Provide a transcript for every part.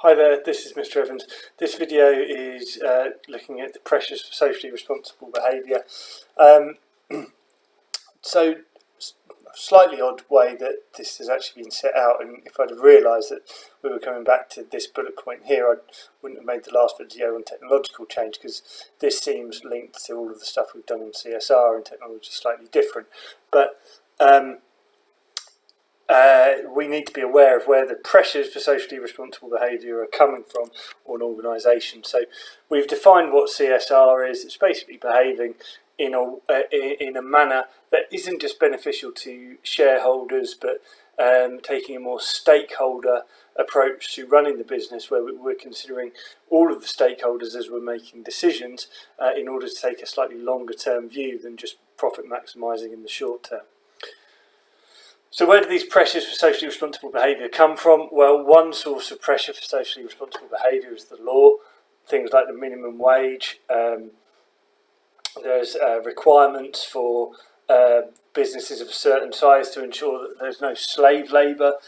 Hi there, this is Mr. Evans. This video is looking at the pressures for socially responsible behaviour. So, slightly odd way that this has actually been set out, and if I'd have realised that we were coming back to this bullet point here, I wouldn't have made the last video on technological change, because this seems linked to all of the stuff we've done on CSR, and technology is slightly different. But we need to be aware of where the pressures for socially responsible behaviour are coming from on organisations. So we've defined what CSR is. It's basically behaving in a manner that isn't just beneficial to shareholders, but taking a more stakeholder approach to running the business, where we're considering all of the stakeholders as we're making decisions in order to take a slightly longer term view than just profit maximising in the short term. So where do these pressures for socially responsible behaviour come from? Well, one source of pressure for socially responsible behaviour is the law, things like the minimum wage. There's requirements for businesses of a certain size to ensure that there's no slave labour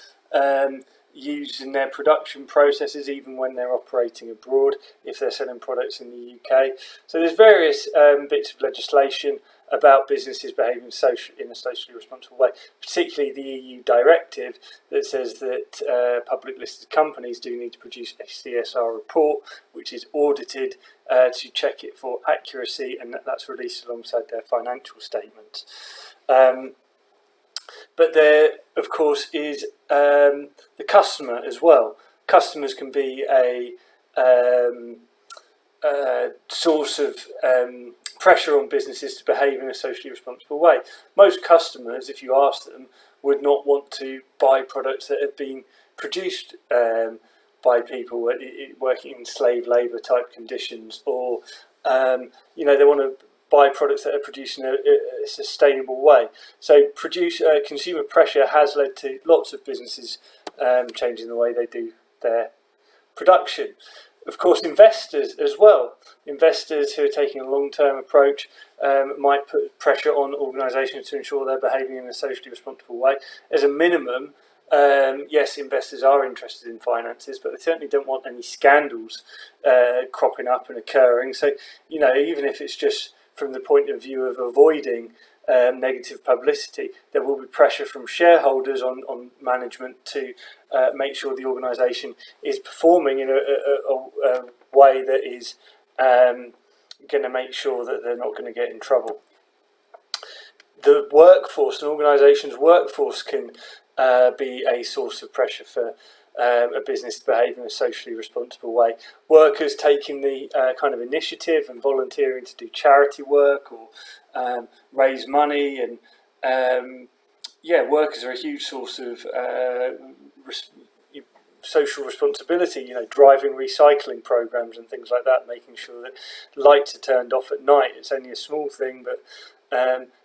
used in their production processes, even when they're operating abroad, if they're selling products in the UK. So there's various bits of legislation about businesses behaving in a socially responsible way, particularly the EU directive that says that public listed companies do need to produce a CSR report, which is audited to check it for accuracy, and that's released alongside their financial statements. But there, of course, is the customer as well. Customers can be a source of pressure on businesses to behave in a socially responsible way. Most customers, if you ask them, would not want to buy products that have been produced by people working in slave labour type conditions, or they want to buy products that are produced in a sustainable way. So consumer pressure has led to lots of businesses changing the way they do their production. Of course, investors as well. Investors who are taking a long-term approach might put pressure on organisations to ensure they're behaving in a socially responsible way. As a minimum, yes, investors are interested in finances, but they certainly don't want any scandals cropping up and occurring. So, even if it's just from the point of view of avoiding negative publicity, there will be pressure from shareholders on management to make sure the organisation is performing in a way that is going to make sure that they're not going to get in trouble. The workforce, an organisation's workforce, can be a source of pressure for a business to behave in a socially responsible way. Workers taking the kind of initiative and volunteering to do charity work or raise money, and workers are a huge source of social responsibility, driving recycling programs and things like that, making sure that lights are turned off at night. It's only a small thing, but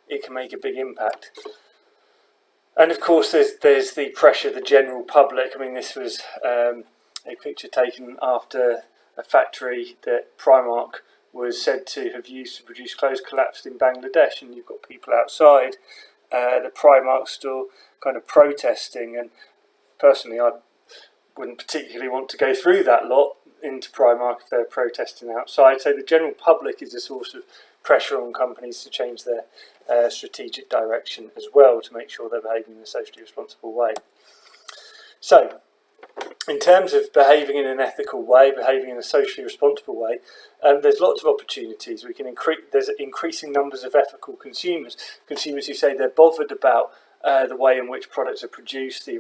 it can make a big impact. And of course, there's the pressure of the general public. I mean, this was a picture taken after a factory that Primark was said to have used to produce clothes collapsed in Bangladesh, and you've got people outside the Primark store kind of protesting. And personally, I wouldn't particularly want to go through that lot into Primark if they're protesting outside. So the general public is a source of pressure on companies to change their strategic direction as well, to make sure they're behaving in a socially responsible way. So, in terms of behaving in an ethical way, behaving in a socially responsible way, there's lots of opportunities. There's increasing numbers of ethical consumers who say they're bothered about the way in which products are produced, the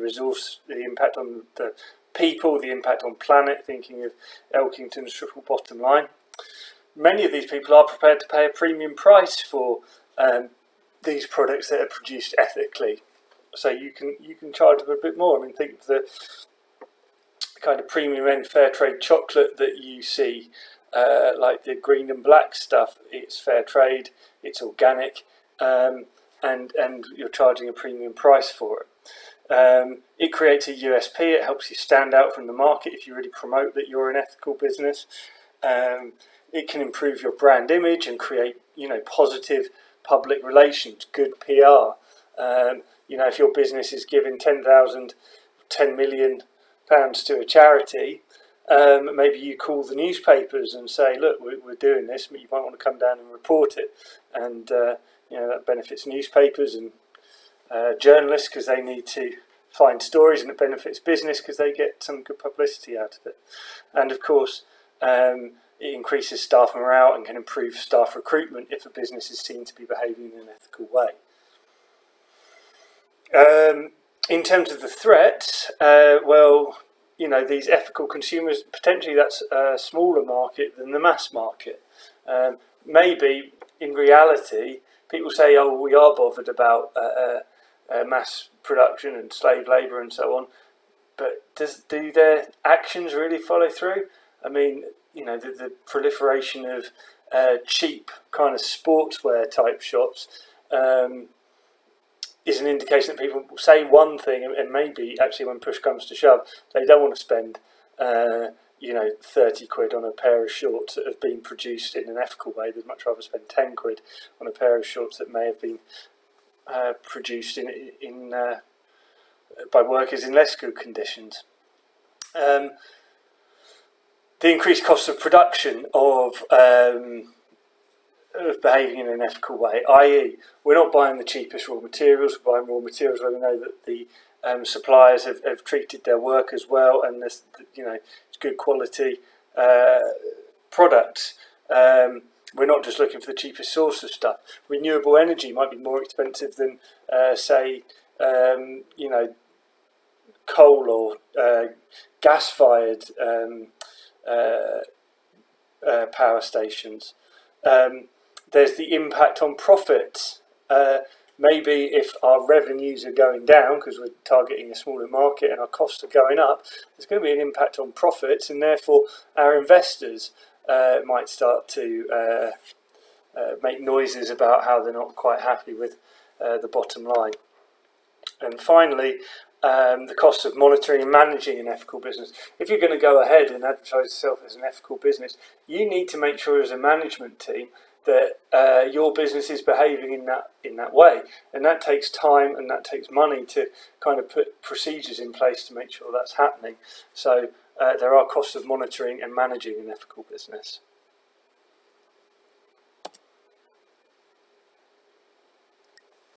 impact on the people, the impact on planet, thinking of Elkington's triple bottom line. Many of these people are prepared to pay a premium price for these products that are produced ethically. So you can charge them a bit more. I mean, think of the kind of premium end fair trade chocolate that you see, like the green and black stuff. It's fair trade, it's organic, and you're charging a premium price for it. It creates a USP. It helps you stand out from the market if you really promote that you're an ethical business. It can improve your brand image and create, positive public relations, good PR. If your business is giving £10 million to a charity, maybe you call the newspapers and say, look, we're doing this, but you might want to come down and report it. And that benefits newspapers and journalists because they need to find stories, and it benefits business because they get some good publicity out of it. And of course, it increases staff morale and can improve staff recruitment if a business is seen to be behaving in an ethical way. In terms of the threats, these ethical consumers, potentially that's a smaller market than the mass market. Maybe in reality, people say, oh, we are bothered about mass production and slave labour and so on, but do their actions really follow through? I mean, the proliferation of cheap kind of sportswear type shops is an indication that people say one thing and maybe actually when push comes to shove, they don't want to spend 30 quid on a pair of shorts that have been produced in an ethical way. They'd much rather spend 10 quid on a pair of shorts that may have been produced by workers in less good conditions. The increased cost of production of behaving in an ethical way, i.e. we're not buying the cheapest raw materials, we're buying raw materials where we know that the suppliers have treated their workers well and it's good quality products. We're not just looking for the cheapest source of stuff. Renewable energy might be more expensive than coal or gas-fired power stations. There's the impact on profits. Maybe if our revenues are going down because we're targeting a smaller market and our costs are going up, there's going to be an impact on profits, and therefore our investors might start to make noises about how they're not quite happy with the bottom line. And finally, the cost of monitoring and managing an ethical business. If you're going to go ahead and advertise yourself as an ethical business, you need to make sure as a management team that your business is behaving in that way, and that takes time and that takes money to kind of put procedures in place to make sure that's happening. So there are costs of monitoring and managing an ethical business.